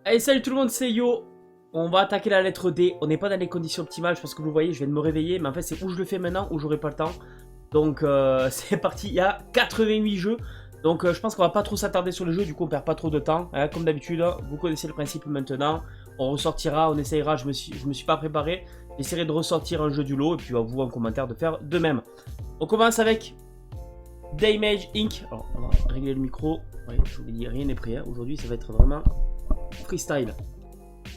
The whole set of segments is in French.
Allez, salut tout le monde, c'est Yo. On va attaquer la lettre D. On n'est pas dans les conditions optimales, je pense que vous voyez, je viens de me réveiller. Mais en fait, c'est où je le fais maintenant, où j'aurai pas le temps. Donc, c'est parti. Il y a 88 jeux. Donc, je pense qu'on va pas trop s'attarder sur le jeu. Du coup, on perd pas trop de temps. Hein, comme d'habitude, vous connaissez le principe maintenant. On ressortira, on essayera. Je me suis pas préparé. J'essaierai de ressortir un jeu du lot. Et puis, vous, en commentaire, de faire de même. On commence avec Damage Inc. Alors, on va régler le micro. Oui, je vous l'ai dit, rien n'est prêt. Hein. Aujourd'hui, ça va être vraiment freestyle.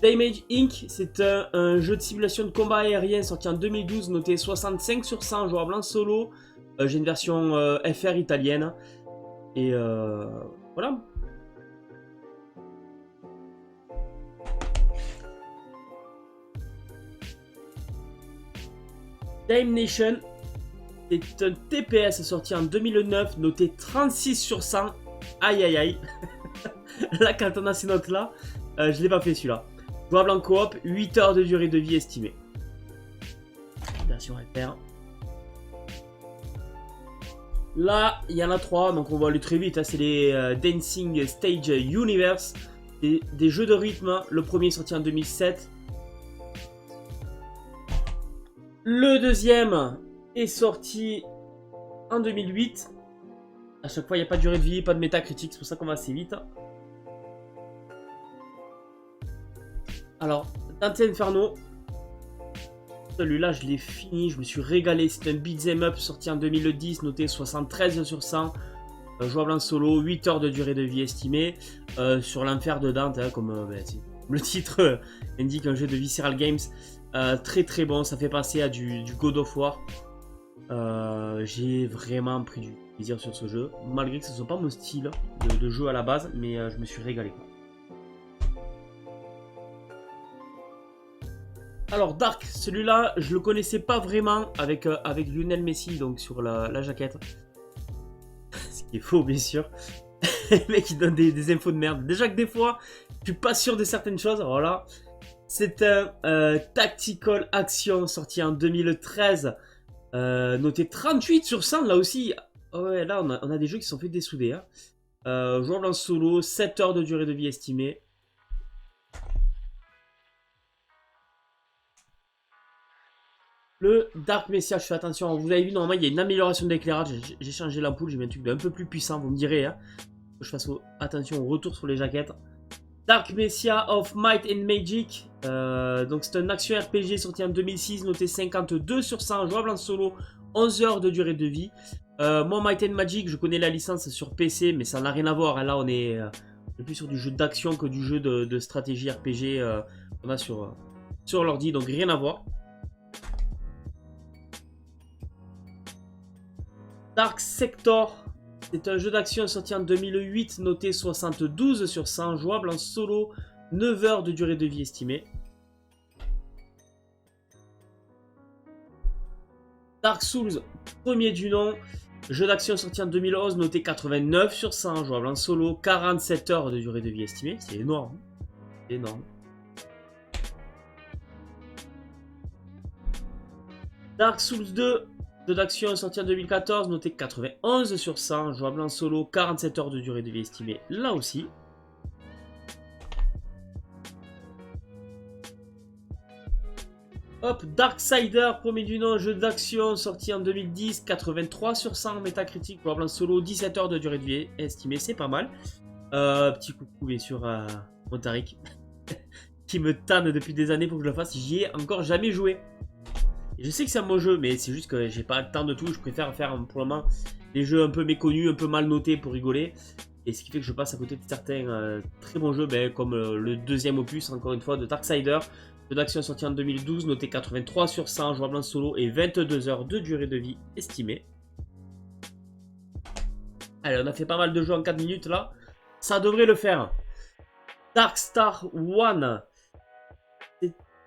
Damage Inc. c'est un jeu de simulation de combat aérien sorti en 2012, noté 65 sur 100, jouable en solo. J'ai une version FR italienne. Et voilà. Dame Nation, c'est un TPS sorti en 2009, noté 36 sur 100. Aïe aïe aïe. Là, quand on a ces notes là, je l'ai pas fait celui-là. Jouable en coop, 8 heures de durée de vie estimée. Version FR. Là, il y en a 3, donc on va aller très vite. Hein. C'est les Dancing Stage Universe. Des jeux de rythme. Le premier est sorti en 2007. Le deuxième est sorti en 2008. À chaque fois, il n'y a pas de durée de vie, pas de métacritique. C'est pour ça qu'on va assez vite. Alors, Dante Inferno. Celui-là, je l'ai fini, je me suis régalé. C'est un beat'em up sorti en 2010, noté 73 sur 100. Jouable en solo, 8 heures de durée de vie estimée. Sur l'enfer de Dante, hein, comme le titre indique, un jeu de Visceral Games. Très très bon, ça fait penser à du God of War. J'ai vraiment pris du plaisir sur ce jeu, malgré que ce ne soit pas mon style de jeu à la base, mais je me suis régalé. Alors Dark, celui-là, je le connaissais pas vraiment avec Lionel Messi donc sur la jaquette. Ce qui est faux bien sûr. Le mec il donne des infos de merde. Déjà que des fois, je suis pas sûr de certaines choses. Voilà. C'est un Tactical Action sorti en 2013. Noté 38 sur 100 là aussi. Oh ouais, là on a des jeux qui sont fait dessouder. Hein. Jouable en solo, 7 heures de durée de vie estimée. Le Dark Messiah, je fais attention. Vous avez vu, normalement, il y a une amélioration d'éclairage. J'ai changé l'ampoule, j'ai mis un truc un peu plus puissant, vous me direz. Hein. Je fasse attention au retour sur les jaquettes. Dark Messiah of Might and Magic. Donc, c'est un action RPG sorti en 2006, noté 52 sur 100, jouable en solo, 11 heures de durée de vie. Moi, Might and Magic, je connais la licence sur PC, mais ça n'a rien à voir. Hein. Là, on est plus sur du jeu d'action que du jeu de stratégie RPG qu'on a sur l'ordi, donc rien à voir. Dark Sector, c'est un jeu d'action sorti en 2008, noté 72 sur 100, jouable en solo, 9 heures de durée de vie estimée. Dark Souls, premier du nom, jeu d'action sorti en 2011, noté 89 sur 100, jouable en solo, 47 heures de durée de vie estimée. C'est énorme. C'est énorme. Dark Souls 2, jeu d'action sorti en 2014, noté 91 sur 100, jouable en solo, 47 heures de durée de vie estimée, là aussi. Hop, Darksider, premier du nom, jeu d'action sorti en 2010, 83 sur 100, métacritique, jouable en solo, 17 heures de durée de vie estimée, c'est pas mal. Petit coucou bien sûr à Montarik, qui me tanne depuis des années pour que je le fasse, j'y ai encore jamais joué. Je sais que c'est un bon jeu, mais c'est juste que j'ai pas le temps de tout. Je préfère faire pour le moment des jeux un peu méconnus, un peu mal notés pour rigoler. Et ce qui fait que je passe à côté de certains très bons jeux, comme le deuxième opus, encore une fois, de Darksider. Jeu d'action sorti en 2012, noté 83 sur 100, jouable en solo et 22 heures de durée de vie estimée. Allez, on a fait pas mal de jeux en 4 minutes là. Ça devrait le faire. Darkstar 1.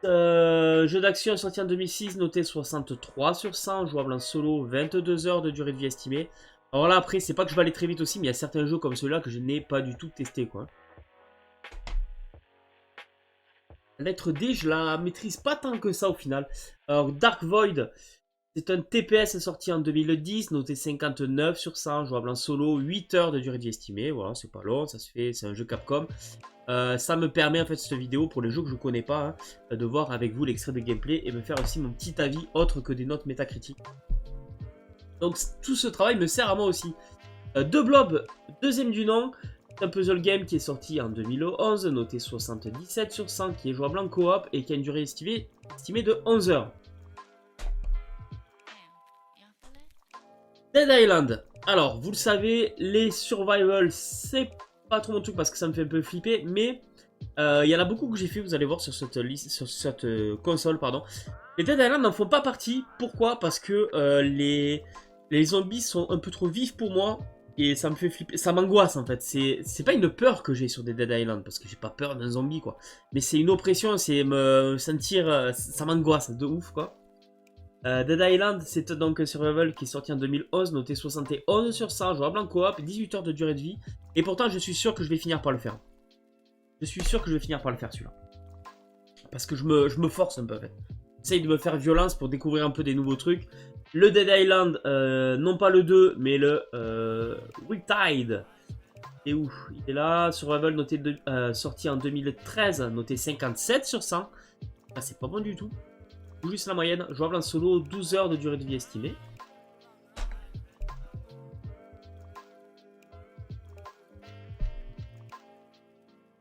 Jeu d'action sorti en 2006, noté 63 sur 100, jouable en solo, 22 heures de durée de vie estimée. Alors là, après, c'est pas que je vais aller très vite aussi, mais il y a certains jeux comme ceux-là que je n'ai pas du tout testé, quoi. La lettre D, je la maîtrise pas tant que ça au final. Alors, Dark Void, C'est un TPS sorti en 2010, noté 59 sur 100, jouable en solo, 8 heures de durée de vie estimée. Voilà, c'est pas long, ça se fait, c'est un jeu Capcom. Ça me permet en fait cette vidéo pour les jeux que je connais pas de voir avec vous l'extrait de gameplay et me faire aussi mon petit avis autre que des notes métacritiques. Donc tout ce travail me sert à moi aussi. The Blob, deuxième du nom, c'est un puzzle game qui est sorti en 2011, noté 77 sur 100, qui est jouable en coop et qui a une durée estimée de 11 heures. Dead Island. Alors, vous le savez, les survival, c'est pas trop mon truc parce que ça me fait un peu flipper, mais il y en a beaucoup que j'ai fait, vous allez voir sur cette liste, sur cette console, pardon. Les Dead Island n'en font pas partie. Pourquoi? Parce que les zombies sont un peu trop vifs pour moi et ça me fait flipper, ça m'angoisse en fait. C'est pas une peur que j'ai sur des Dead Island parce que j'ai pas peur d'un zombie quoi, mais c'est une oppression, c'est me sentir, ça m'angoisse de ouf quoi. Dead Island, c'est donc un survival qui est sorti en 2011, noté 71 sur 100, jouable en coop, 18 heures de durée de vie. Et pourtant, je suis sûr que je vais finir par le faire. Je suis sûr que je vais finir par le faire celui-là. Parce que je me force un peu en fait. J'essaye de me faire violence pour découvrir un peu des nouveaux trucs. Le Dead Island, non pas le 2, mais le Riptide. Et où il est là, survival noté sorti en 2013, noté 57 sur 100. Ah, c'est pas bon du tout. Juste la moyenne, jouable en solo, 12 heures de durée de vie estimée.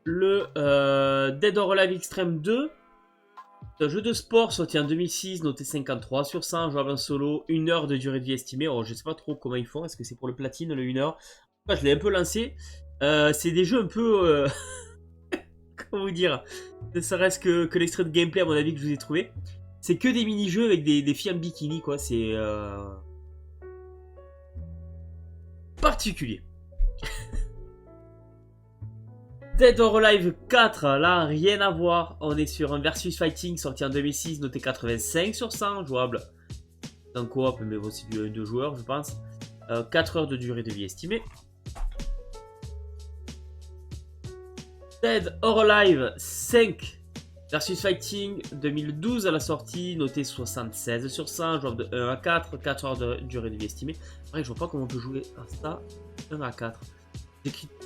Le Dead or Alive Extreme 2, c'est un jeu de sport sorti en 2006, noté 53 sur 100, jouable en solo, 1 heure de durée de vie estimée. Alors, je sais pas trop comment ils font, est-ce que c'est pour le platine, le 1 heure? Enfin, je l'ai un peu lancé. C'est des jeux un peu... comment vous dire? Ne serait-ce que l'extrait de gameplay, à mon avis, que je vous ai trouvé. C'est que des mini-jeux avec des filles en bikini, quoi. C'est particulier. Dead or Alive 4, là, rien à voir. On est sur un versus fighting sorti en 2006, noté 85 sur 100, jouable en coop, mais aussi du 2 joueurs, je pense. 4 heures de durée de vie estimée. Dead or Alive 5. Versus Fighting 2012 à la sortie, noté 76 sur 100, jouable de 1 à 4, 4 heures de durée de vie estimée. Pareil, je vois pas comment on peut jouer à ça, 1 à 4.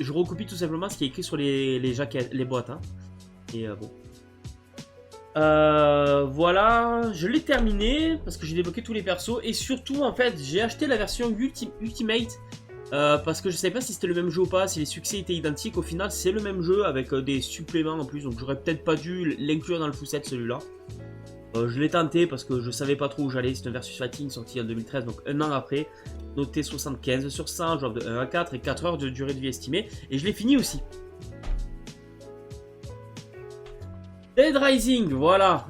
Je recopie tout simplement ce qui est écrit sur les jaquettes, les boîtes. Hein. Et bon. Voilà, je l'ai terminé parce que j'ai débloqué tous les persos. Et surtout, en fait, j'ai acheté la version Ultimate. Parce que je savais pas si c'était le même jeu ou pas, si les succès étaient identiques. Au final, c'est le même jeu avec des suppléments en plus, donc j'aurais peut-être pas dû l'inclure dans le full set celui-là. Je l'ai tenté parce que je savais pas trop où j'allais. C'est un versus fighting sorti en 2013, donc un an après. Noté 75 sur 100, jouable de 1 à 4 et 4 heures de durée de vie estimée. Et je l'ai fini aussi. Dead Rising, voilà.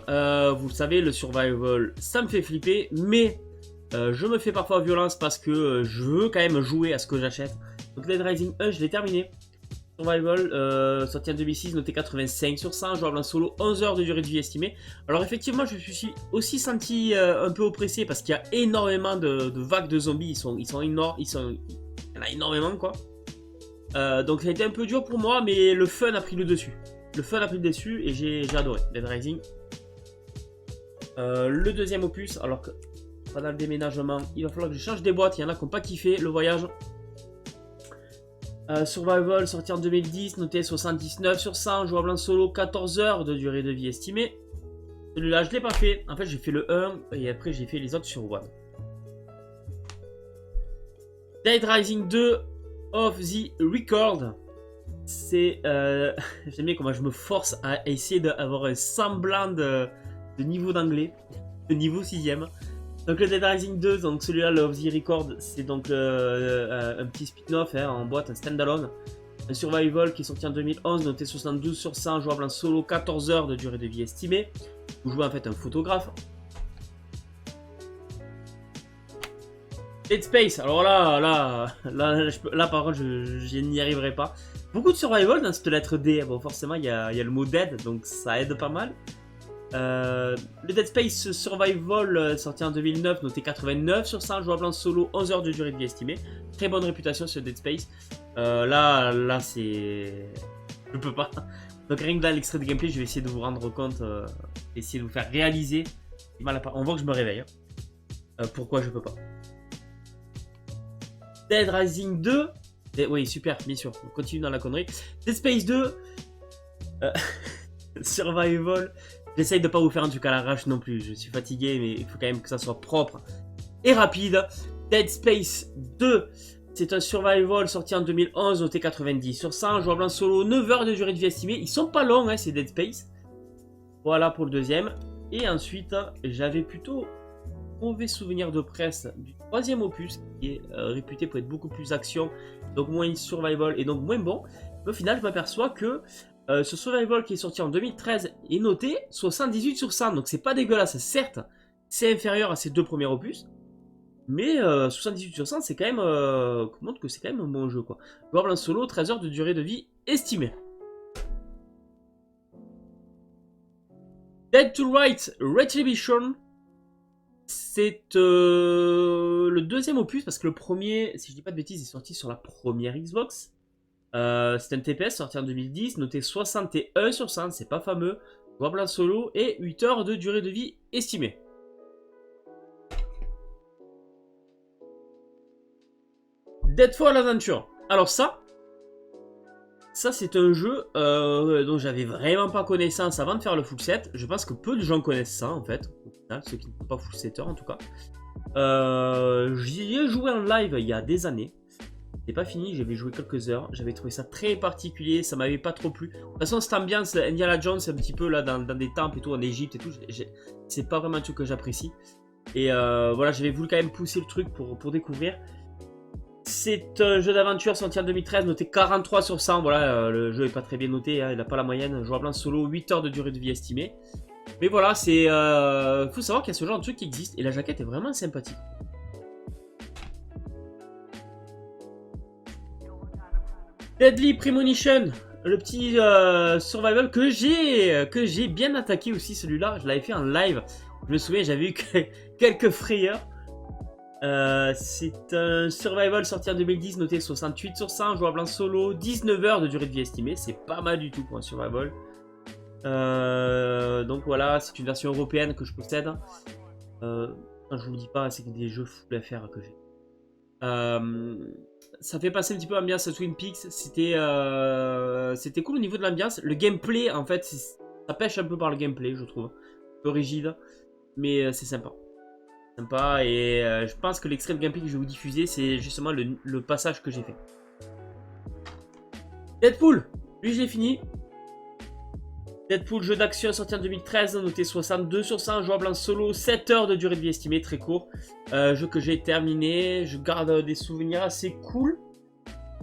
Vous le savez, le survival, ça me fait flipper, mais... je me fais parfois violence parce que je veux quand même jouer à ce que j'achète. Donc Dead Rising 1, je l'ai terminé. Survival, sorti en 2006, noté 85 sur 100, jouable en solo, 11 heures de durée de vie estimée. Alors effectivement, je me suis aussi senti un peu oppressé parce qu'il y a énormément de vagues de zombies. Ils sont énormes, il y en a énormément quoi. Donc ça a été un peu dur pour moi, mais le fun a pris le dessus. Le fun a pris le dessus et j'ai adoré Dead Rising. Le deuxième opus, alors que... Pendant le déménagement, il va falloir que je change des boîtes. Il y en a qui n'ont pas kiffé le voyage. Survival, sorti en 2010, noté 79 sur 100, jouable en solo, 14 heures de durée de vie estimée. Celui-là, je ne l'ai pas fait. En fait, j'ai fait le 1 et après, j'ai fait les autres sur One. Dead Rising 2 of the Record. C'est... j'aime bien comment je me force à essayer d'avoir un semblant de niveau d'anglais. De niveau 6ème. Donc le Dead Rising 2, donc celui-là, le Off the Record, c'est donc un petit spin-off en boîte, un standalone. Un survival qui est sorti en 2011, noté 72 sur 100, jouable en solo, 14 heures de durée de vie estimée. Vous jouez en fait un photographe. Dead Space, alors là par contre, je n'y arriverai pas. Beaucoup de survival dans cette lettre D. Bon, forcément, il y a le mot dead, donc ça aide pas mal. Le Dead Space Survival sorti en 2009, noté 89 sur 100, jouable en solo, 11 heures de durée de vie estimée. Très bonne réputation sur Dead Space. Là c'est... Je peux pas. Donc rien que dans l'extrait de gameplay, je vais essayer de vous rendre compte, essayer de vous faire réaliser. On voit que je me réveille. Hein. Pourquoi je peux pas. Dead Rising 2. Oui, super, bien sûr. On continue dans la connerie. Dead Space 2. Survival. J'essaye de pas vous faire un truc à l'arrache non plus. Je suis fatigué, mais il faut quand même que ça soit propre et rapide. Dead Space 2. C'est un survival sorti en 2011, noté 90 sur 100, jouable en solo, 9 heures de durée de vie estimée. Ils sont pas longs, hein, ces Dead Space. Voilà pour le deuxième. Et ensuite, j'avais plutôt mauvais souvenir de presse du troisième opus, qui est réputé pour être beaucoup plus action, donc moins survival et donc moins bon. Mais au final, je m'aperçois que ce survival qui est sorti en 2013 est noté 78 sur 100, donc c'est pas dégueulasse. Certes, c'est inférieur à ces deux premiers opus. Mais 78 sur 100, c'est quand même. Montre que c'est quand même un bon jeu, quoi. Jouable en solo, 13 heures de durée de vie estimée. Dead to Rights Retribution. C'est le deuxième opus, parce que le premier, si je dis pas de bêtises, est sorti sur la première Xbox. C'est un TPS sorti en 2010, noté 61 sur 100, c'est pas fameux. Jouable en solo et 8 heures de durée de vie estimée. Deadfall Adventure. Alors ça c'est un jeu dont j'avais vraiment pas connaissance avant de faire le full set. Je pense que peu de gens connaissent ça en fait, ceux qui ne sont pas full setters en tout cas. J'y ai joué en live il y a des années. C'est pas fini, j'avais joué quelques heures. J'avais trouvé ça très particulier, ça m'avait pas trop plu. De toute façon, cette ambiance Indiana Jones, un petit peu là dans des temples et tout en Égypte et tout, c'est pas vraiment un truc que j'apprécie. Et voilà, j'avais voulu quand même pousser le truc pour découvrir. C'est un jeu d'aventure sorti en 2013, noté 43 sur 100. Voilà, le jeu est pas très bien noté, hein, il n'a pas la moyenne. Jouable en solo, 8 heures de durée de vie estimée. Mais voilà, c'est. Faut savoir qu'il y a ce genre de truc qui existe et la jaquette est vraiment sympathique. Deadly Premonition, le petit survival que j'ai bien attaqué aussi, celui-là. Je l'avais fait en live. Je me souviens, j'avais eu quelques frayeurs. C'est un survival sorti en 2010, noté 68 sur 100, jouable en solo, 19 heures de durée de vie estimée, c'est pas mal du tout pour un survival. Donc voilà, c'est une version européenne que je possède. Je vous dis pas, c'est des jeux full à faire que j'ai. Ça fait passer un petit peu l'ambiance à Twin Peaks, c'était cool au niveau de l'ambiance. Le gameplay, en fait, ça pêche un peu par le gameplay, je trouve. Un peu rigide, mais c'est sympa. Et je pense que l'extrait de gameplay que je vais vous diffuser, c'est justement le passage que j'ai fait. Deadpool, lui je l'ai fini. Deadpool, jeu d'action sorti en 2013, noté 62 sur 100, jouable en solo, 7 heures de durée de vie estimée, très court. Jeu que j'ai terminé, je garde des souvenirs assez cool.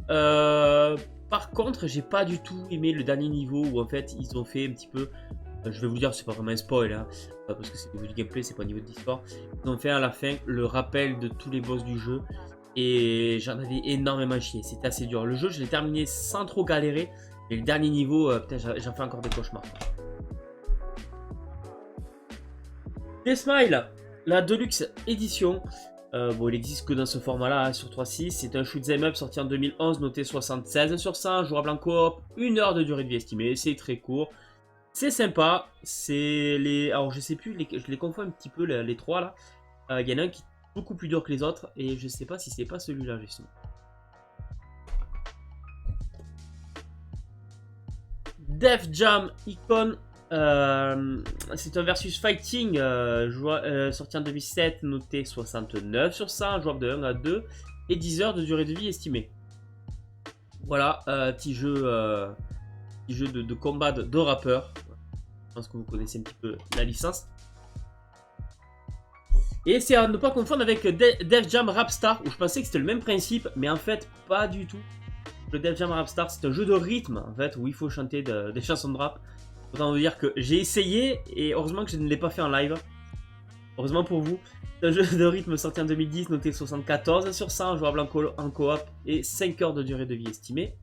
Par contre, j'ai pas du tout aimé le dernier niveau où en fait ils ont fait un petit peu... Je vais vous dire, c'est pas vraiment un spoil, hein, parce que c'est au niveau du gameplay, c'est pas au niveau de l'histoire. Ils ont fait à la fin le rappel de tous les boss du jeu et j'en avais énormément chié. C'était assez dur. Le jeu, je l'ai terminé sans trop galérer, et le dernier niveau, putain, j'en fais encore des cauchemars. Deathmile, la Deluxe Edition. Bon, il existe que dans ce format-là, hein, sur 3.6. C'est un shoot'em up sorti en 2011, noté 76 sur 100, jouable en coop, 1 heure de durée de vie estimée, c'est très court. C'est sympa, c'est les... Alors je sais plus, je les confonds un petit peu les trois là. Il y en a un qui est beaucoup plus dur que les autres et je sais pas si c'est pas celui-là justement. Def Jam Icon, c'est un versus fighting sorti en 2007, noté 69 sur 100, jouable de 1 à 2 et 10 heures de durée de vie estimée. Voilà, petit jeu de combat de rappeurs. Je pense que vous connaissez un petit peu la licence. Et c'est à ne pas confondre avec Def Jam Rap Star, où je pensais que c'était le même principe, mais en fait, pas du tout. Le Def Jam Rap Star, c'est un jeu de rythme, en fait, où il faut chanter des chansons de rap. Autant vous dire que j'ai essayé, et heureusement que je ne l'ai pas fait en live. Heureusement pour vous. C'est un jeu de rythme sorti en 2010, noté 74 sur 100, jouable en coop, et 5 heures de durée de vie estimée.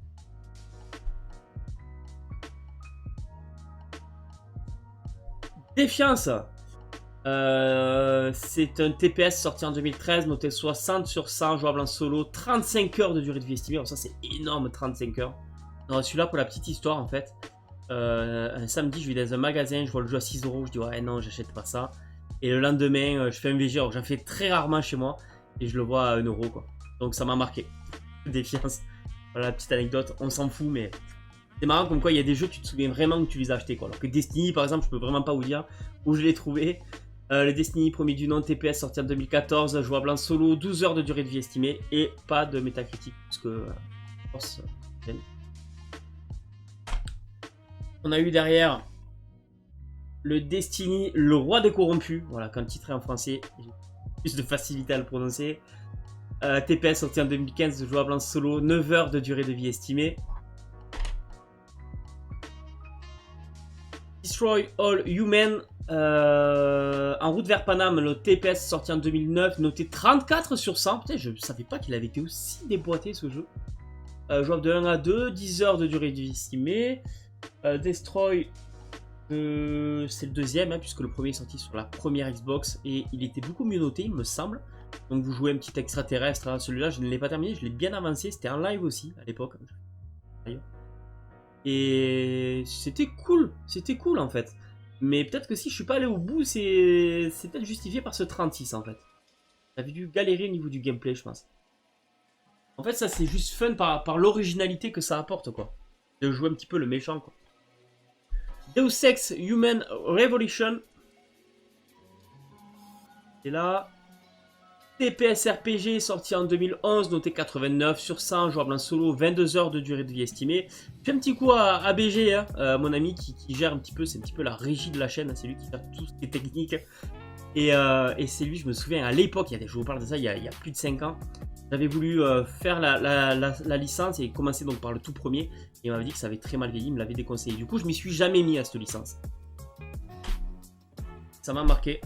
Défiance, c'est un TPS sorti en 2013, noté 60 sur 100, jouable en solo, 35 heures de durée de vie estimée. Alors ça c'est énorme, 35 heures. Celui-là, pour la petite histoire en fait, un samedi je vais dans un magasin, je vois le jeu à 6 €, je dis ouais non j'achète pas ça. Et le lendemain, je fais un VG, alors j'en fais très rarement chez moi. Et je le vois à 1 euro, quoi. Donc ça m'a marqué. Défiance. Voilà, petite anecdote, on s'en fout, mais c'est marrant comme quoi il y a des jeux, tu te souviens vraiment que tu les as achetés, quoi. Alors que Destiny, par exemple, je peux vraiment pas vous dire où je l'ai trouvé. Le Destiny, premier du nom, TPS, sorti en 2014, jouable en solo, 12 heures de durée de vie estimée, et pas de métacritique, parce que force, on a eu derrière le Destiny, le roi des corrompus, voilà, quand le titre est en français, j'ai plus de facilité à le prononcer. TPS sorti en 2015, jouable en solo, 9 heures de durée de vie estimée. Destroy All Human, en route vers Paname, le TPS sorti en 2009, noté 34 sur 100. Putain, je savais pas qu'il avait été aussi déboîté ce jeu. Jouable de 1 à 2, 10 heures de durée de vie estimée. Destroy, c'est le deuxième, hein, puisque le premier est sorti sur la première Xbox et il était beaucoup mieux noté, il me semble. Donc vous jouez un petit extraterrestre, hein. Celui-là je ne l'ai pas terminé, je l'ai bien avancé, c'était en live aussi à l'époque. Et c'était cool en fait. Mais peut-être que si je suis pas allé au bout, c'est peut-être justifié par ce 36 en fait. J'avais dû galérer au niveau du gameplay, je pense. En fait, ça c'est juste fun par l'originalité que ça apporte, quoi. De jouer un petit peu le méchant, quoi. Deus Ex Human Revolution. Et là. TPS RPG sorti en 2011, noté 89 sur 100, jouable en solo, 22 heures de durée de vie estimée. J'ai un petit coup à BG, hein, mon ami qui gère un petit peu, c'est un petit peu la régie de la chaîne, hein, c'est lui qui gère tout ce qui est technique. Et c'est lui, je me souviens, à l'époque, je vous parle de ça il y a plus de 5 ans, j'avais voulu faire la licence et commencer donc par le tout premier. Et il m'avait dit que ça avait très mal vieilli, il me l'avait déconseillé. Du coup, je m'y suis jamais mis à cette licence. Ça m'a marqué.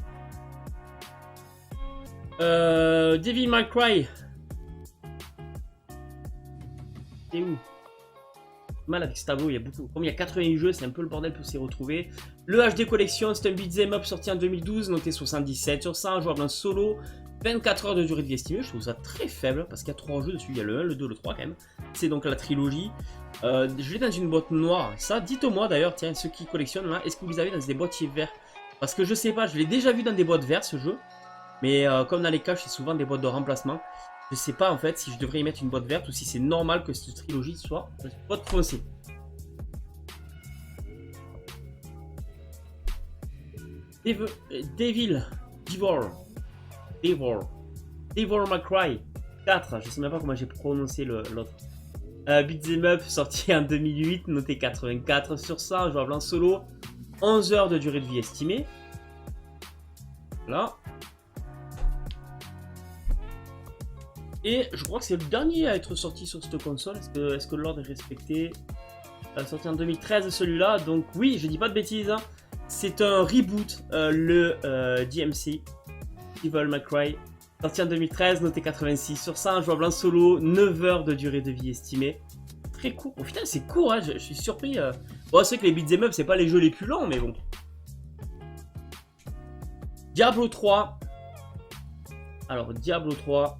Devil May Cry. C'est où? Mal avec ce tableau, il y a beaucoup. Comme il y a 88 jeux, c'est un peu le bordel pour s'y retrouver. Le HD Collection, c'est un beat'em up sorti en 2012, noté 77 sur 100, jouable en solo, 24 heures de durée de vie estimée. Je trouve ça très faible parce qu'il y a 3 jeux dessus. Il y a le 1, le 2, le 3 quand même. C'est donc la trilogie. Je l'ai dans une boîte noire. Ça, dites-moi d'ailleurs, tiens, ceux qui collectionnent là, est-ce que vous les avez dans des boîtiers verts? Parce que je sais pas, je l'ai déjà vu dans des boîtes vertes ce jeu. Mais comme dans les caches, c'est souvent des boîtes de remplacement. Je sais pas en fait si je devrais y mettre une boîte verte ou si c'est normal que cette trilogie soit une boîte foncée. Devil May Cry 4, je sais même pas comment j'ai prononcé l'autre. Beat'em up sorti en 2008, noté 84 sur 100, jouable en solo, 11 heures de durée de vie estimée. Voilà. Et je crois que c'est le dernier à être sorti sur cette console. Est-ce que l'ordre est respecté? Sorti en 2013 celui-là. Donc oui, je dis pas de bêtises. Hein. C'est un reboot, le DMC, Devil May Cry. Sorti en 2013, noté 86 sur 100, jouable en solo, 9 heures de durée de vie estimée. Très court. Oh putain, c'est court, hein. Je suis surpris. Bon, c'est que les beat'em up, c'est pas les jeux les plus longs, mais bon. Diablo 3. Alors, Diablo 3.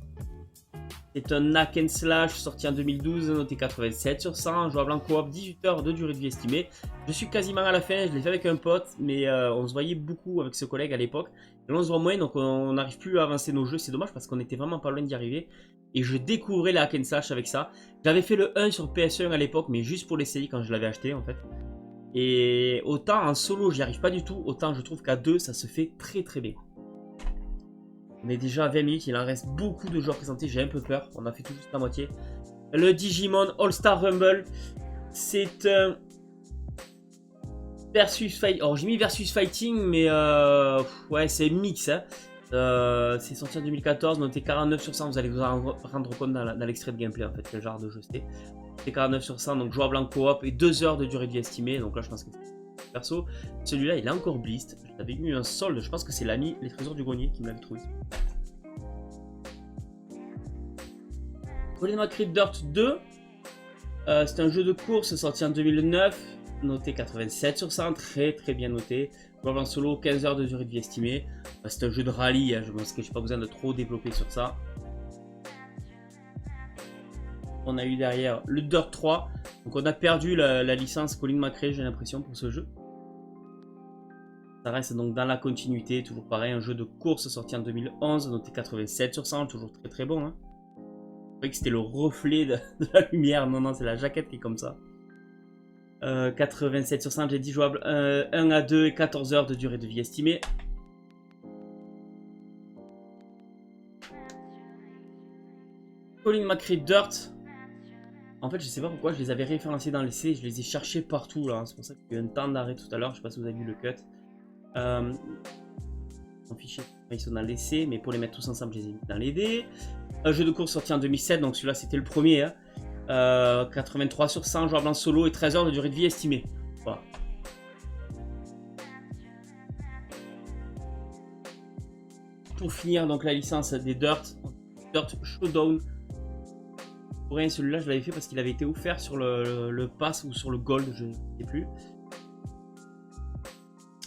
C'est un hack and slash sorti en 2012, noté 87 sur 100, jouable en coop, 18 heures de durée de vie estimée. Je suis quasiment à la fin, je l'ai fait avec un pote, mais on se voyait beaucoup avec ce collègue à l'époque. Et là on se voit moins, donc on n'arrive plus à avancer nos jeux, c'est dommage parce qu'on était vraiment pas loin d'y arriver. Et je découvrais la hack and slash avec ça. J'avais fait le 1 sur PS1 à l'époque, mais juste pour l'essayer quand je l'avais acheté en fait. Et autant en solo j'y arrive pas du tout, autant je trouve qu'à 2 ça se fait très très bien. On est déjà à 20 minutes, il en reste beaucoup de jeux à présenter, j'ai un peu peur, on a fait tout juste la moitié. Le Digimon All-Star Rumble, c'est un versus fight. Alors j'ai mis versus fighting, mais ouais, c'est mix. Hein. C'est sorti en 2014, noté 49 sur 100, vous allez vous en rendre compte dans l'extrait de gameplay en fait, quel genre de jeu c'était. C'est 49 sur 100, donc jouable en coop et 2 heures de durée de vie estimée, donc là je pense que c'est perso. Celui-là il est encore blist, j'avais eu un solde, je pense que c'est l'ami Les Trésors du Grenier qui me l'avait trouvé. Colin McRae Dirt 2, c'est un jeu de course sorti en 2009, noté 87 sur 100, très très bien noté. Jouable en solo, 15 heures de durée de vie estimée. C'est un jeu de rallye, hein, je pense que je n'ai pas besoin de trop développer sur ça. On a eu derrière le Dirt 3, donc on a perdu la licence Colin McRae, j'ai l'impression, pour ce jeu. Ça reste donc dans la continuité, toujours pareil, un jeu de course sorti en 2011, noté 87 sur 100, toujours très très bon. Hein. Je croyais que c'était le reflet de la lumière, non, c'est la jaquette qui est comme ça. 87 sur 100, j'ai dit jouable, 1 à 2 et 14 heures de durée de vie estimée. Colin McRae Dirt. En fait, je sais pas pourquoi, je les avais référencés dans l'essai, je les ai cherchés partout là. C'est pour ça qu'il y a eu un temps d'arrêt tout à l'heure, je sais pas si vous avez vu le cut. Mon fichier, ils sont dans l'essai, mais pour les mettre tous ensemble, je les ai mis dans les dés. Un jeu de course sorti en 2007, donc celui-là c'était le premier. Hein. 83 sur 100, jouable en solo et 13 heures de durée de vie estimée. Voilà. Pour finir, donc la licence des Dirt Showdown. Pour rien, celui-là je l'avais fait parce qu'il avait été offert sur le pass ou sur le gold, je ne sais plus.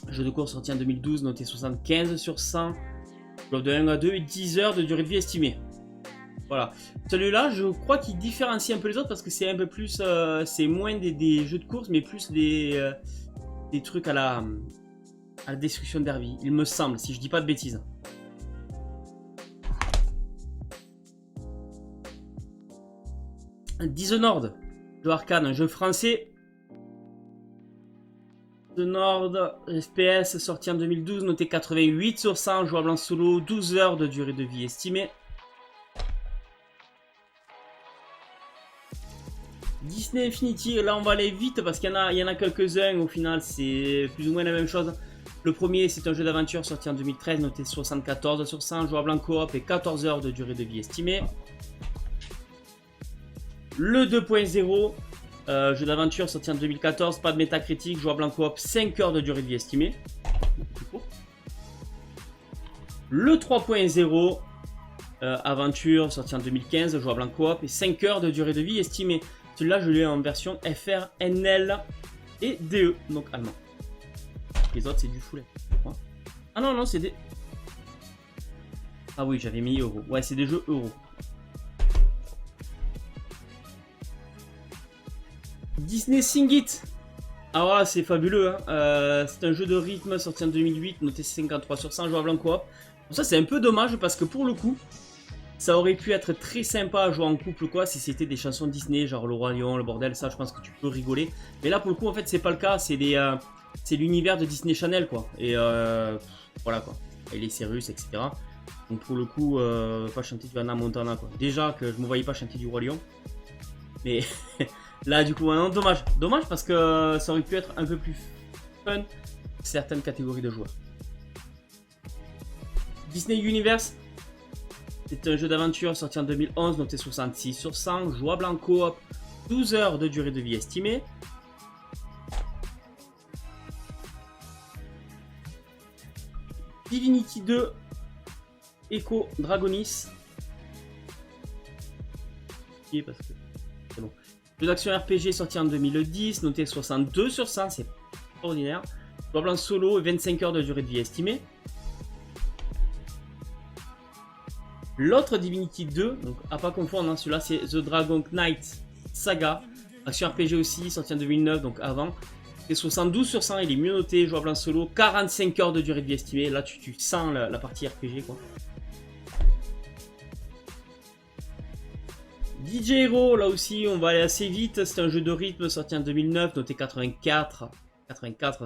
Jeu de course sorti en 2012, noté 75 sur 100. Jouable de 1 à 2 et 10 heures de durée de vie estimée. Voilà. Celui-là, je crois qu'il différencie un peu les autres parce que c'est un peu plus... c'est moins des jeux de course, mais plus des trucs à la destruction d'Hervie. Il me semble, si je dis pas de bêtises. Dishonored, jeu arcane, un jeu français. Dishonored, FPS, sorti en 2012, noté 88 sur 100, jouable en solo, 12 heures de durée de vie estimée. Disney Infinity, là on va aller vite parce qu'il y en a quelques-uns, au final c'est plus ou moins la même chose. Le premier c'est un jeu d'aventure sorti en 2013, noté 74 sur 100, jouable en coop et 14 heures de durée de vie estimée. Le 2.0, jeu d'aventure sorti en 2014, pas de métacritique, jouable en coop, 5 heures de durée de vie estimée. Le 3.0, aventure sorti en 2015, jouable en coop et 5 heures de durée de vie estimée. Celui-là, je l'ai en version FR, NL et DE, donc allemand. Les autres, c'est du foulet. Ah non, c'est des... Ah oui, j'avais mis euro. Ouais, c'est des jeux euro. Disney Sing It. Ah ouais, c'est fabuleux. Hein. C'est un jeu de rythme sorti en 2008, noté 53 sur 100, jouable en coop. Ça, c'est un peu dommage parce que pour le coup, ça aurait pu être très sympa à jouer en couple quoi si c'était des chansons Disney, genre Le Roi Lion, le bordel, ça je pense que tu peux rigoler. Mais là pour le coup en fait c'est pas le cas, c'est l'univers de Disney Channel quoi. Et voilà quoi. Et les Cyrus etc. Donc pour le coup, pas chanter du Hannah Montana quoi. Déjà que je me voyais pas chanter du Roi Lion. Mais là du coup, non, dommage. Dommage parce que ça aurait pu être un peu plus fun pour certaines catégories de joueurs. Disney Universe. C'est un jeu d'aventure sorti en 2011, noté 66 sur 100, jouable en coop, 12 heures de durée de vie estimée. Divinity 2, Echo Dragonis. Parce que c'est bon. Jeu d'action RPG sorti en 2010, noté 62 sur 100, c'est ordinaire. Jouable en solo et 25 heures de durée de vie estimée. L'autre Divinity 2, donc à pas confondre, hein, celui-là c'est The Dragon Knight Saga, action RPG aussi, sorti en 2009, donc avant. C'est 72 sur 100, il est mieux noté, jouable en solo, 45 heures de durée de vie estimée, là tu sens la partie RPG quoi. DJ Hero, là aussi on va aller assez vite, c'est un jeu de rythme sorti en 2009, noté 84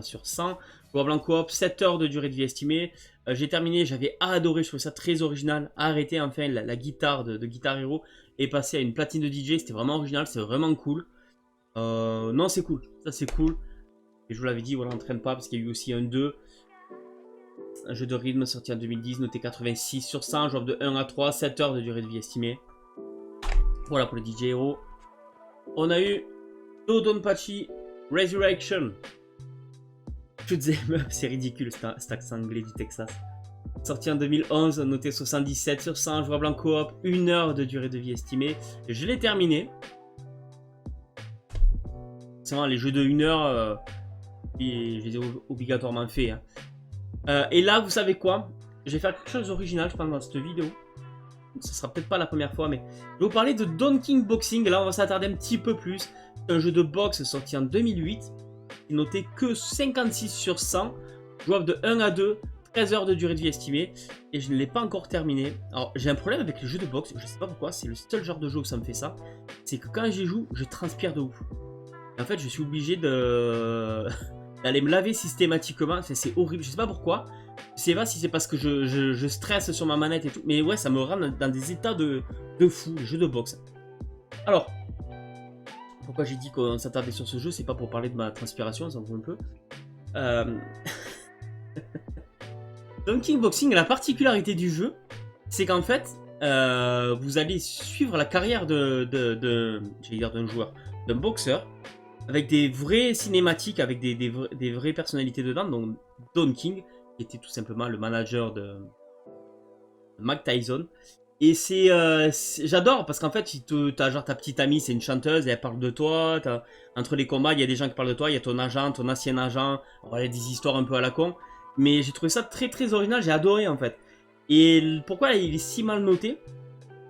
sur 100, jouable en coop, 7 heures de durée de vie estimée. J'ai terminé, j'avais adoré, je trouvais ça très original. Arrêter enfin la guitare de Guitar Hero et passer à une platine de DJ, c'était vraiment original, c'est vraiment cool. Non, c'est cool, ça c'est cool. Et je vous l'avais dit, voilà, on traîne pas parce qu'il y a eu aussi un 2. Un jeu de rythme sorti en 2010, noté 86 sur 100, jouable de 1 à 3, 7 heures de durée de vie estimée. Voilà pour le DJ Hero. On a eu Dodonpachi Resurrection. C'est ridicule cet accent anglais du Texas. Sorti en 2011, noté 77 sur 100, jouable en coop, 1 heure de durée de vie estimée. Je l'ai terminé. C'est vraiment les jeux de 1 heure, je les ai obligatoirement fait. Hein. Et là, vous savez quoi? Je vais faire quelque chose d'original, je pense, dans cette vidéo. Ce sera peut-être pas la première fois, mais je vais vous parler de Don King Boxing. Là, on va s'attarder un petit peu plus. C'est un jeu de boxe sorti en 2008. Il notait que 56 sur 100, Jouable de 1 à 2, 13 heures de durée de vie estimée. Et je ne l'ai pas encore terminé. Alors, j'ai un problème avec les jeux de boxe. Je sais pas pourquoi. C'est le seul genre de jeu où ça me fait ça. C'est que quand j'y joue, je transpire de ouf. Et en fait, je suis obligé d'aller me laver systématiquement. C'est horrible. Je sais pas pourquoi. Je sais pas si c'est parce que je stresse sur ma manette et tout. Mais ouais, ça me rend dans des états de fou, les jeux de boxe. Alors, pourquoi j'ai dit qu'on s'attardait sur ce jeu, c'est pas pour parler de ma transpiration, ça en fout un peu. Dans Kickboxing, la particularité du jeu, c'est qu'en fait, vous allez suivre la carrière d'un joueur, d'un boxeur, avec des vraies cinématiques, avec des vraies personnalités dedans, donc Don King, qui était tout simplement le manager de Mike Tyson. Et j'adore parce qu'en fait, t'as genre ta petite amie, c'est une chanteuse, et elle parle de toi. Entre les combats, il y a des gens qui parlent de toi, il y a ton agent, ton ancien agent. Il y a des histoires un peu à la con. Mais j'ai trouvé ça très très original, j'ai adoré en fait. Et pourquoi il est si mal noté?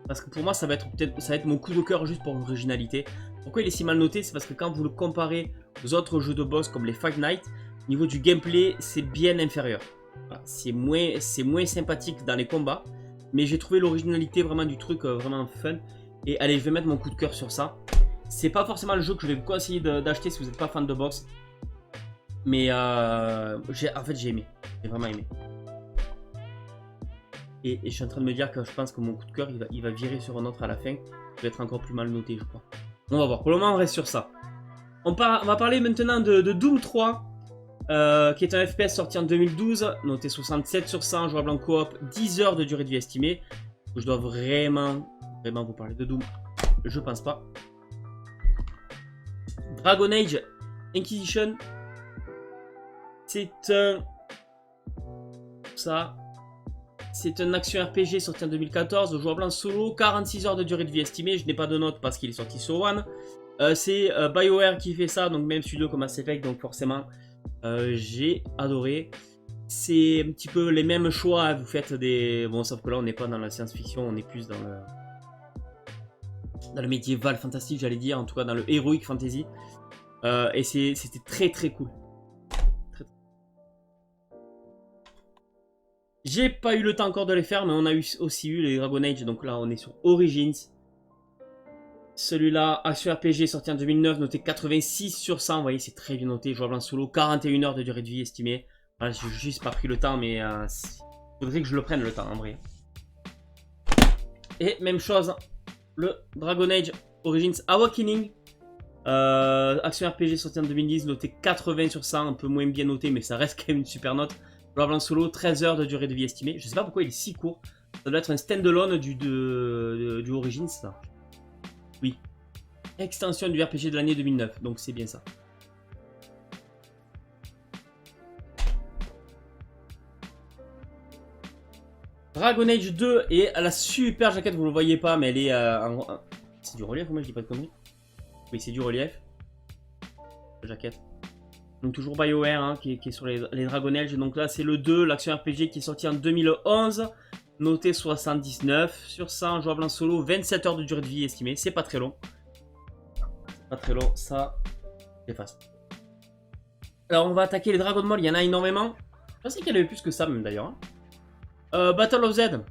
Parce que pour moi, ça va être mon coup de cœur juste pour l'originalité. Pourquoi il est si mal noté? C'est parce que quand vous le comparez aux autres jeux de boss comme les Fight Night, au niveau du gameplay, c'est bien inférieur. Voilà, c'est moins sympathique dans les combats. Mais j'ai trouvé l'originalité vraiment du truc vraiment fun. Et allez, je vais mettre mon coup de cœur sur ça. C'est pas forcément le jeu que je vais vous conseiller d'acheter si vous n'êtes pas fan de boxe. Mais en fait, j'ai aimé. J'ai vraiment aimé. Et je suis en train de me dire que je pense que mon coup de cœur, il va virer sur un autre à la fin. Il va être encore plus mal noté, je crois. On va voir. Pour le moment, on reste sur ça. On va parler maintenant de Doom 3. Qui est un FPS sorti en 2012, noté 67 sur 100, jouable en coop, 10 heures de durée de vie estimée. Je dois vraiment vous parler de Doom. Je pense pas. Dragon Age Inquisition. C'est un action RPG sorti en 2014, jouable en solo, 46 heures de durée de vie estimée. Je n'ai pas de note parce qu'il est sorti sur One. C'est BioWare qui fait ça, donc même studio comme Mass Effect, donc forcément... j'ai adoré. C'est un petit peu les mêmes choix. Hein. Vous faites des... Bon, sauf que là, on n'est pas dans la science-fiction. On est plus dans le médiéval fantastique, j'allais dire. En tout cas, dans le heroic fantasy. Et c'était très très cool. J'ai pas eu le temps encore de les faire, mais on a aussi eu les Dragon Age. Donc là, on est sur Origins. Celui-là, Action RPG, sorti en 2009, noté 86 sur 100. Vous voyez, c'est très bien noté. Jouable en solo, 41 heures de durée de vie estimée. Voilà, j'ai juste pas pris le temps, mais il faudrait que je le prenne le temps en vrai. Et même chose, le Dragon Age Origins Awakening. Action RPG, sorti en 2010, noté 80 sur 100. Un peu moins bien noté, mais ça reste quand même une super note. Jouable en solo, 13 heures de durée de vie estimée. Je sais pas pourquoi il est si court. Ça doit être un standalone du Origins, ça. Oui. Extension du RPG de l'année 2009. Donc c'est bien ça. Dragon Age 2 et la super jaquette. Vous ne le voyez pas, mais elle est c'est du relief ou moi je dis pas de conneries? Oui, c'est du relief. La jaquette. Donc toujours BioWare hein, qui est sur les Dragon Age. Donc là c'est le 2, l'action RPG qui est sorti en 2011. Noté 79 sur 100, jouable en solo, 27 heures de durée de vie estimée. C'est pas très long. Pas très long, ça j'efface. Alors on va attaquer les Dragon Ball, il y en a énormément. Je pensais qu'il y en avait plus que ça même d'ailleurs. Battle of Z.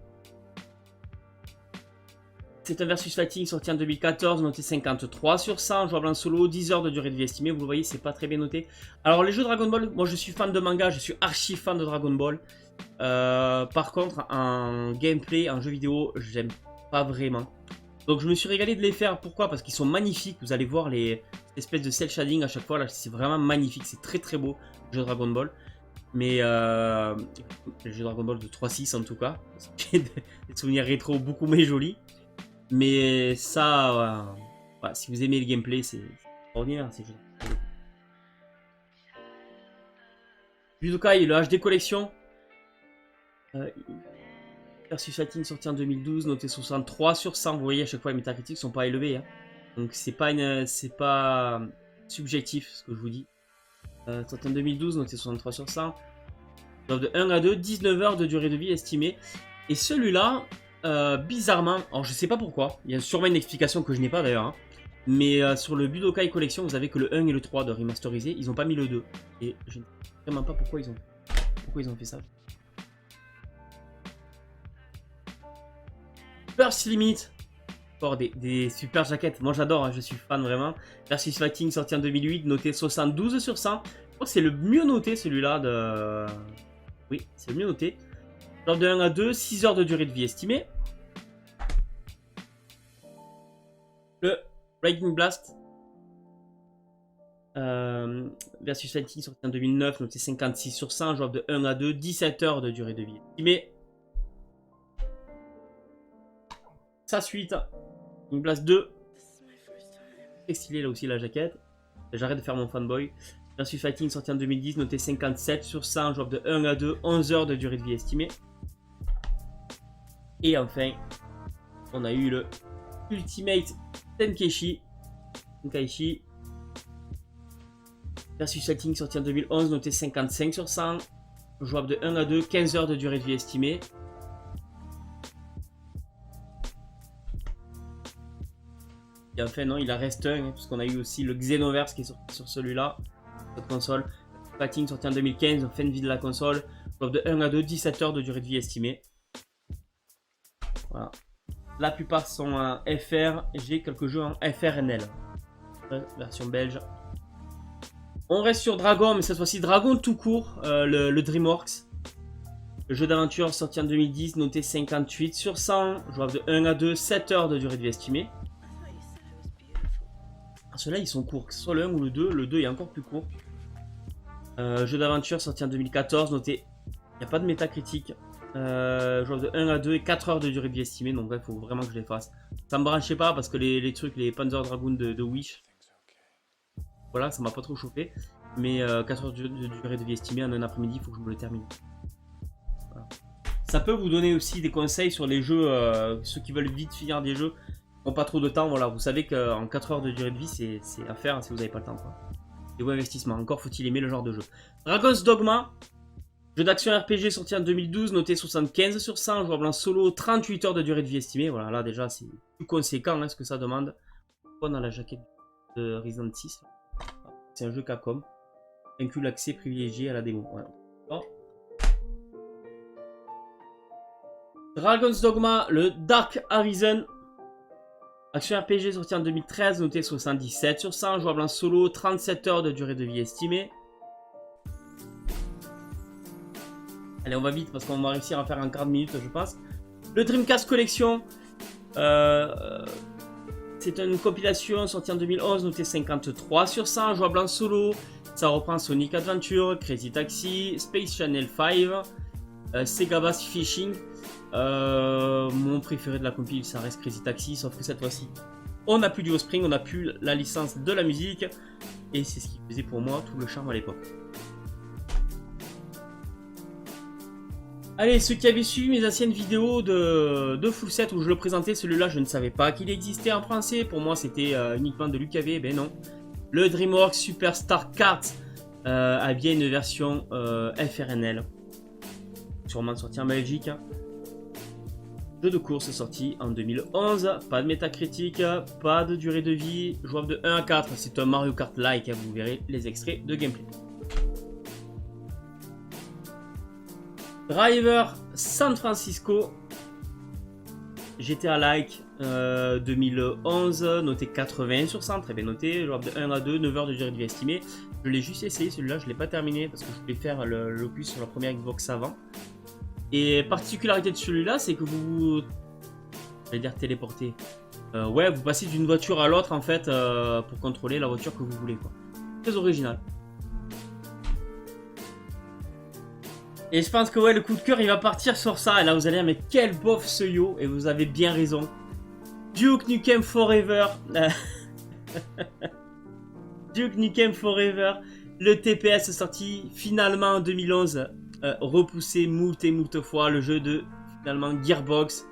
C'est un versus fighting sorti en 2014, noté 53 sur 100, jouable en solo, 10 heures de durée de vie estimée. Vous le voyez, c'est pas très bien noté. Alors les jeux Dragon Ball, moi je suis fan de manga, je suis archi fan de Dragon Ball. Par contre, en gameplay, en jeu vidéo, j'aime pas vraiment. Donc je me suis régalé de les faire. Pourquoi? Parce qu'ils sont magnifiques. Vous allez voir les espèces de cel shading à chaque fois. Là, c'est vraiment magnifique. C'est très très beau, le jeu Dragon Ball. Mais le jeu Dragon Ball de 3.6 en tout cas. J'ai des souvenirs rétro beaucoup moins jolis. Mais ça, ouais, si vous aimez le gameplay, c'est extraordinaire. C'est Budokai, le HD Collection. Versus Fighting sorti en 2012, noté 63 sur 100. Vous voyez, à chaque fois, les métacritiques sont pas élevés. Hein. Donc, c'est pas subjectif ce que je vous dis. Sorti en 2012, noté 63 sur 100. Donc, de 1 à 2, 19 heures de durée de vie estimée. Et celui-là, bizarrement, alors je sais pas pourquoi, il y a sûrement une explication que je n'ai pas d'ailleurs. Hein. Mais sur le Budokai Collection, vous avez que le 1 et le 3 de remasterisé. Ils n'ont pas mis le 2. Et je ne sais vraiment pas pourquoi ils ont. Pourquoi ils ont fait ça? Burst Limit. Encore des super jaquettes. Moi j'adore, hein, je suis fan vraiment. Versus Fighting sorti en 2008, noté 72 sur 100. Je crois que c'est le mieux noté celui-là de... Oui, c'est le mieux noté. Genre de 1 à 2, 6 heures de durée de vie estimée. Le Raging Blast. Versus Fighting sorti en 2009, noté 56 sur 100. Jouable de 1 à 2, 17 heures de durée de vie estimée. Sa suite. Une Blast 2. C'est stylé là aussi la jaquette. J'arrête de faire mon fanboy. Versus Fighting sorti en 2010, noté 57 sur 100, jouable de 1 à 2, 11 heures de durée de vie estimée. Et enfin, on a eu le Ultimate Tenkaichi. Versus Fighting sorti en 2011, noté 55 sur 100, jouable de 1 à 2, 15 heures de durée de vie estimée. Et enfin non, il en reste un, hein, parce qu'on a eu aussi le Xenoverse qui est sorti sur celui-là, cette console. Fighting sorti en 2015, fin de vie de la console, de 1 à 2, 17 heures de durée de vie estimée. Voilà. La plupart sont en FR, j'ai quelques jeux en FRNL, version belge. On reste sur Dragon, mais cette fois-ci Dragon tout court, le DreamWorks. Le jeu d'aventure sorti en 2010, noté 58 sur 100, jouable de 1 à 2, 7 heures de durée de vie estimée. Ceux-là ils sont courts, que ce soit le 1 ou le 2, le 2 est encore plus court. Jeu d'aventure sorti en 2014, noté, il n'y a pas de métacritique. Jouable de 1 à 2 et 4 heures de durée de vie estimée, donc il faut vraiment que je les fasse. Ça me branchait pas parce que les trucs, les Panzer Dragoon de Wish, voilà, ça m'a pas trop chauffé. Mais 4 heures de durée de vie estimée en un après-midi, il faut que je me le termine. Voilà. Ça peut vous donner aussi des conseils sur les jeux, ceux qui veulent vite finir des jeux. Pas trop de temps, voilà, vous savez qu'en 4 heures de durée de vie, c'est à faire si vous n'avez pas le temps, quoi. Et bon investissement, encore faut-il aimer le genre de jeu. Dragon's Dogma, jeu d'action RPG sorti en 2012, noté 75 sur 100, jouable en solo, 38 heures de durée de vie estimée. Voilà, là déjà c'est plus conséquent, hein, ce que ça demande. On a la jaquette de Resident 6. C'est un jeu Capcom, inclut l'accès privilégié à la démo. Voilà. Oh. Dragon's Dogma, le Dark Arisen. Action RPG sorti en 2013, noté 77 sur 100, jouable en solo, 37 heures de durée de vie estimée. Allez, on va vite parce qu'on va réussir à faire en 40 minutes, je pense. Le Dreamcast Collection, c'est une compilation sortie en 2011, noté 53 sur 100, jouable en solo. Ça reprend Sonic Adventure, Crazy Taxi, Space Channel 5, Sega Bass Fishing. Mon préféré de la compile, ça reste Crazy Taxi, sauf que cette fois-ci, on n'a plus du Offspring, on n'a plus la licence de la musique, et c'est ce qui faisait pour moi tout le charme à l'époque. Allez, ceux qui avaient suivi mes anciennes vidéos de full set où je le présentais, celui-là, je ne savais pas qu'il existait en français. Pour moi, c'était uniquement de l'UKV, ben non. Le DreamWorks Superstar Kart a bien une version FRNL, sûrement sorti en Belgique. Jeu de course sorti en 2011, pas de métacritique, pas de durée de vie, jouable de 1 à 4, c'est un Mario Kart-like, vous verrez les extraits de gameplay. Driver San Francisco, GTA-like 2011, noté 80 sur 100, très bien noté, jouable de 1 à 2, 9 heures de durée de vie estimée. Je l'ai juste essayé celui-là, je ne l'ai pas terminé parce que je voulais faire l'opus sur la première Xbox avant. Et particularité de celui-là, c'est que vous... Je vais dire téléporter. Ouais, vous passez d'une voiture à l'autre en fait pour contrôler la voiture que vous voulez, quoi. Très original. Et je pense que ouais, le coup de cœur il va partir sur ça. Et là vous allez dire mais quel bof ce yo. Et vous avez bien raison. Duke Nukem Forever. Duke Nukem Forever. Le TPS sorti finalement en 2011. Repoussé moult et moult fois. Le jeu de finalement Gearbox.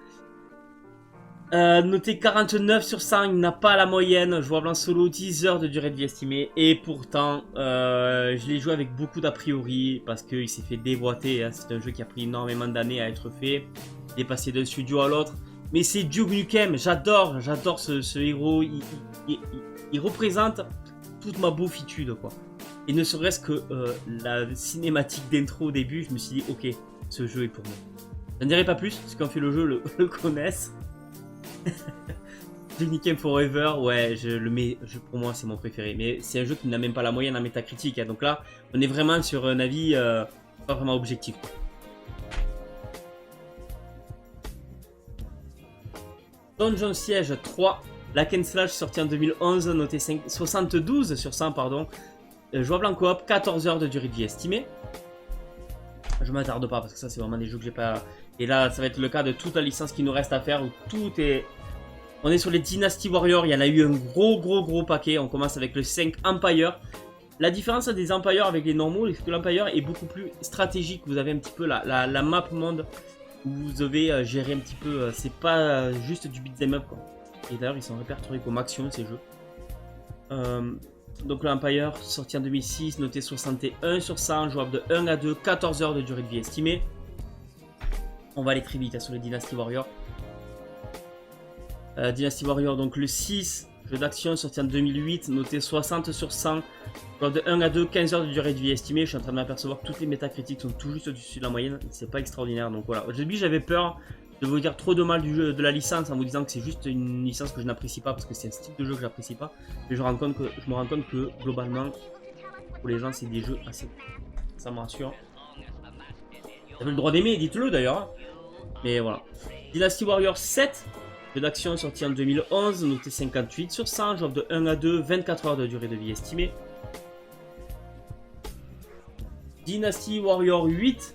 Noté 49 sur 100, il n'a pas la moyenne, jouable en solo, 10 heures de durée de vie estimée, et pourtant je l'ai joué avec beaucoup d'a priori, parce qu'il s'est fait déboîter, hein. C'est un jeu qui a pris énormément d'années à être fait, il est passé d'un studio à l'autre, mais c'est Duke Nukem, j'adore ce héros, il représente toute ma beaufitude, quoi. Et ne serait-ce que la cinématique d'intro au début, je me suis dit, ok, ce jeu est pour moi. Je ne dirai pas plus, ceux qui ont fait le jeu le connaissent. Duke Nukem Forever, ouais, pour moi c'est mon préféré. Mais c'est un jeu qui n'a même pas la moyenne en métacritique. Hein. Donc là, on est vraiment sur un avis pas vraiment objectif. Dungeon Siege 3, Hack and Slash sorti en 2011, noté 72 sur 100, pardon. Jouable en coop, 14 heures de durée de vie estimée. Je m'attarde pas parce que ça c'est vraiment des jeux que j'ai pas... Et là ça va être le cas de toute la licence qui nous reste à faire où tout est... On est sur les Dynasty Warriors, il y en a eu un gros paquet. On commence avec le 5 Empire. La différence des Empire avec les normaux, c'est que l'Empire est beaucoup plus stratégique. Vous avez un petit peu la map monde où vous devez gérer un petit peu... c'est pas juste du beat'em up quoi. Et d'ailleurs ils sont répertoriés comme action ces jeux. Donc l'Empire, sorti en 2006, noté 61 sur 100, jouable de 1 à 2, 14 heures de durée de vie estimée. On va aller très vite hein, sur les Dynasty Warriors. Dynasty Warriors, donc le 6, jeu d'action, sorti en 2008, noté 60 sur 100, jouable de 1 à 2, 15 heures de durée de vie estimée. Je suis en train de m'apercevoir que toutes les métacritiques sont tout juste au-dessus de la moyenne, c'est pas extraordinaire. Donc voilà, au début j'avais peur de vous dire trop de mal du jeu, de la licence en vous disant que c'est juste une licence que je n'apprécie pas parce que c'est un style de jeu que j'apprécie pas. Mais je me rends compte que globalement, pour les gens, c'est des jeux assez... Ça me rassure. Vous avez le droit d'aimer, dites-le d'ailleurs. Hein. Mais voilà. Dynasty Warriors 7, jeu d'action sorti en 2011, noté 58 sur 100, jouable de 1 à 2, 24 heures de durée de vie estimée. Dynasty Warriors 8,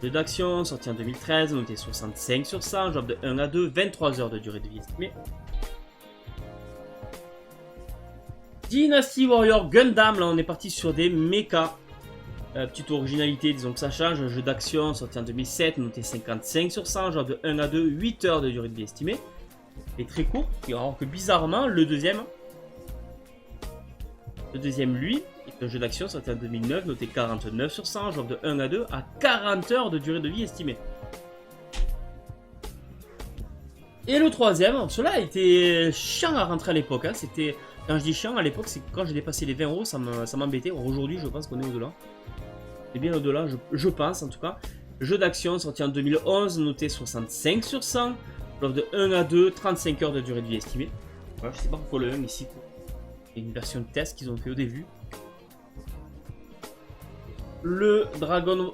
jeu d'action sorti en 2013, noté 65 sur 100, jouable de 1 à 2, 23 heures de durée de vie estimée. Dynasty Warrior Gundam, là on est parti sur des mechas. Petite originalité, disons que ça change. Jeu d'action sorti en 2007, noté 55 sur 100, jouable de 1 à 2, 8 heures de durée de vie estimée. Et très court, alors que bizarrement, le deuxième, lui, est un jeu d'action sorti en 2009, noté 49 sur 100, jouable de 1 à 2 à 40 heures de durée de vie estimée. Et le troisième, cela était chiant à rentrer à l'époque. Hein. C'était, quand je dis chiant à l'époque, c'est que quand j'ai dépassé les 20 euros, ça m'embêtait. Aujourd'hui, je pense qu'on est au-delà. C'est bien au-delà, je pense en tout cas. Jeu d'action sorti en 2011, noté 65 sur 100, jouable de 1 à 2, 35 heures de durée de vie estimée. Voilà, je sais pas pourquoi le 1 ici. Il y a une version de test qu'ils ont fait au début. Le Dragon...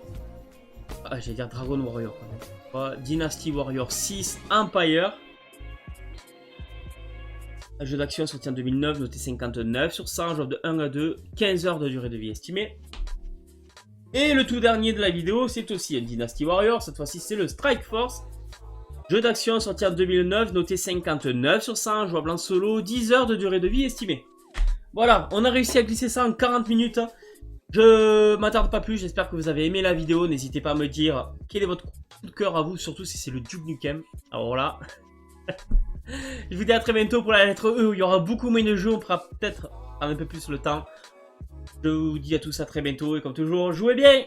Ah, j'allais dire Dragon Warrior quand même. Voilà, Dynasty Warrior 6 Empire. Un jeu d'action sorti en 2009, noté 59 sur 100, jouable de 1 à 2, 15 heures de durée de vie estimée. Et le tout dernier de la vidéo, c'est aussi un Dynasty Warrior, cette fois-ci c'est le Strike Force. Jeu d'action sorti en 2009, noté 59 sur 100, jouable en solo, 10 heures de durée de vie estimée. Voilà, on a réussi à glisser ça en 40 minutes. Je m'attarde pas plus, j'espère que vous avez aimé la vidéo. N'hésitez pas à me dire quel est votre coup de cœur à vous, surtout si c'est le Duke Nukem. Alors là... Je vous dis à très bientôt pour la lettre E où il y aura beaucoup moins de jeux, on pourra peut-être prendre un peu plus le temps. Je vous dis à tous à très bientôt et comme toujours, jouez bien!